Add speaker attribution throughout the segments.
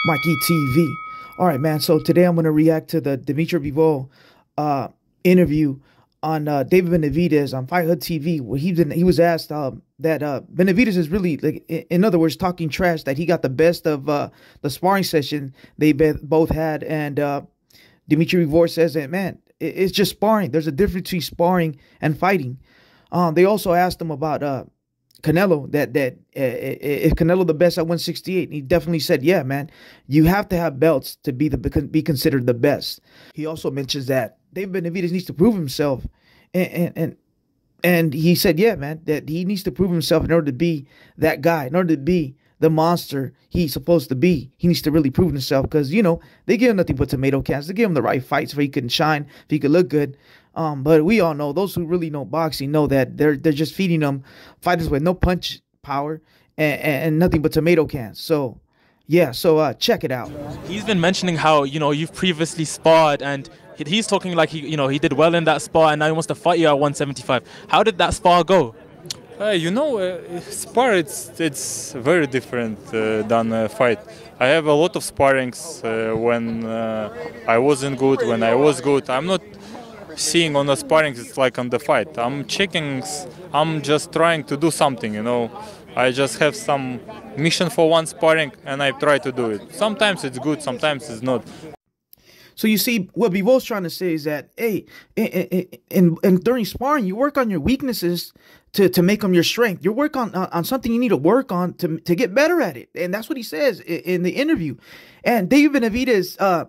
Speaker 1: Mikey TV. All right, man. So today I'm going to react to the Demitry Bivol interview on David Benavidez on Fight Hut TV, where he was asked that Benavidez is really, like, in other words, talking trash, that he got the best of the sparring session they both had, and Demitry Bivol says that, man, it's just sparring. There's a difference between sparring and fighting. They also asked him about Canelo, that is Canelo the best at 168? And he definitely said, yeah, man, you have to have belts to be considered the best. He also mentions that David Benavidez needs to prove himself, and he said, yeah, man, that he needs to prove himself in order to be that guy, in order to be the monster he's supposed to be. He needs to really prove himself, because, you know, they give him nothing but tomato cans. They give him the right fights where he can shine, if he could look good. But we all know, those who really know boxing know that they're just feeding them fighters with no punch power and nothing but tomato cans. So yeah, so check it out.
Speaker 2: He's been mentioning how, you know, you've previously sparred, and he's talking like he did well in that spar, and now he wants to fight you at 175. How did that spar go?
Speaker 3: Spar, it's very different than a fight. I have a lot of sparrings when I wasn't good, when I was good. I'm not seeing on the sparring it's like on the fight. I'm checking, I'm just trying to do something, you know. I just have some mission for one sparring and I try to do it. Sometimes it's good, sometimes it's not.
Speaker 1: So you see, what Bivol's trying to say is that, hey, and during sparring, you work on your weaknesses to make them your strength. You work on something you need to work on to get better at it. And that's what he says in the interview. And David Benavidez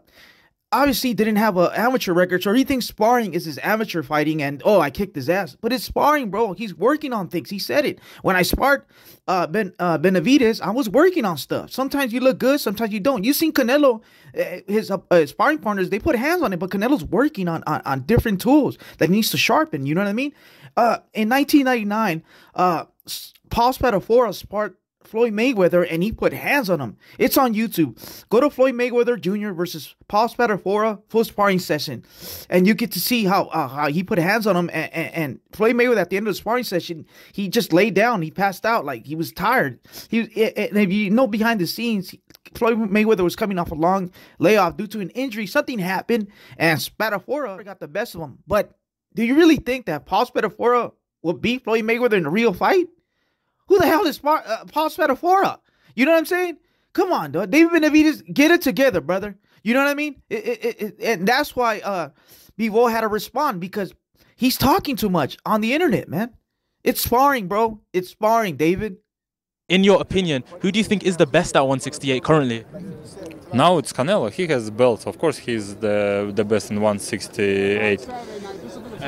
Speaker 1: obviously didn't have an amateur record, so he thinks sparring is his amateur fighting, and, oh, I kicked his ass. But it's sparring, bro. He's working on things. He said it. When I sparred Benavidez, I was working on stuff. Sometimes you look good, sometimes you don't. You seen Canelo, his sparring partners, they put hands on it, but Canelo's working on different tools that he needs to sharpen. You know what I mean? In 1999, Paul Spadafora sparred Floyd Mayweather, and he put hands on him. It's on YouTube. Go to Floyd Mayweather Jr. versus Paul Spadafora full sparring session, and you get to see how he put hands on him. And Floyd Mayweather, at the end of the sparring session, he just laid down. He passed out, like he was tired. And if you know, behind the scenes, Floyd Mayweather was coming off a long layoff due to an injury. Something happened, and Spadafora got the best of him. But do you really think that Paul Spadafora will beat Floyd Mayweather in a real fight? Who the hell is Paul Spadafora? You know what I'm saying? Come on, dog. David Benavidez, get it together, brother. You know what I mean? And that's why Bivol had to respond, because he's talking too much on the internet, man. It's sparring, bro. It's sparring, David.
Speaker 2: In your opinion, who do you think is the best at 168 currently?
Speaker 3: Now it's Canelo. He has belts. Of course, he's the best in 168.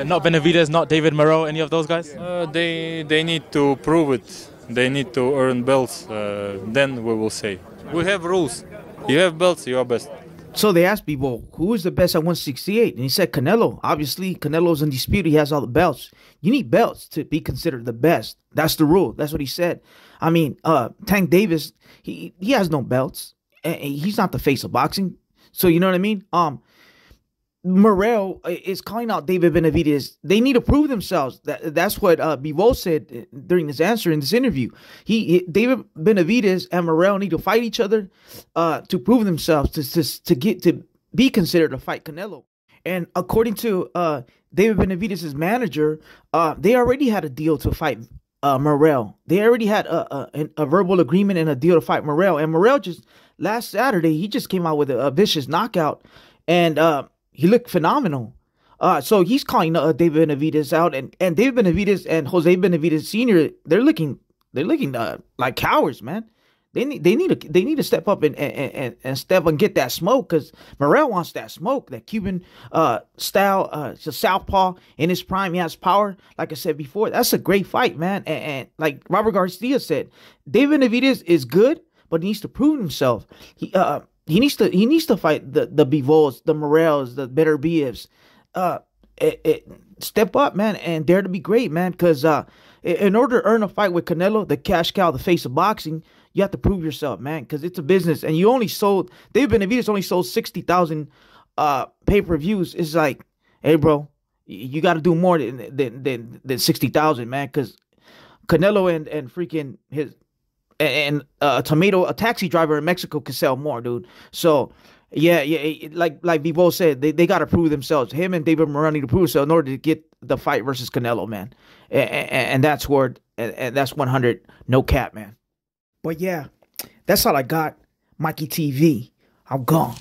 Speaker 2: Not Benavidez, not David Moreau, any of those guys?
Speaker 3: They need to prove it. They need to earn belts. Then we will say. We have rules. You have belts, you are best.
Speaker 1: So they asked Bivol, who is the best at 168? And he said Canelo. Obviously, Canelo's in dispute. He has all the belts. You need belts to be considered the best. That's the rule. That's what he said. I mean, Tank Davis, he has no belts. He's not the face of boxing. So you know what I mean? Morel is calling out David Benavidez. They need to prove themselves. That's what Bivol said during his answer in this interview. David Benavidez and Morel need to fight each other to prove themselves, to be considered to fight Canelo. And according to David Benavidez's manager, they already had a deal to fight Morel. They already had a verbal agreement and a deal to fight Morel. And Morel just last Saturday, he just came out with a vicious knockout, and he looked phenomenal. So he's calling David Benavidez out, and David Benavidez and Jose Benavidez Sr. They're looking like cowards, man. They need to step up and step and get that smoke, because Morel wants that smoke, that Cuban style. It's a southpaw in his prime. He has power. Like I said before, that's a great fight, man. And like Robert Garcia said, David Benavidez is good, but he needs to prove himself. He needs to fight the Bivols, the Morels, the Benavidez. Step up, man, and dare to be great, man. Because in order to earn a fight with Canelo, the cash cow, the face of boxing, you have to prove yourself, man. Because it's a business, and David Benavidez only sold 60,000 pay-per-views. It's like, hey, bro, you got to do more than 60,000, man. Because Canelo and freaking his and a taxi driver in Mexico could sell more, dude. So yeah, like Bivol said, they got to prove themselves. Him and David Morrell need to prove themselves in order to get the fight versus Canelo, man. And that's where, and that's 100, no cap, man. But yeah, that's all I got. Mikey TV, I'm gone.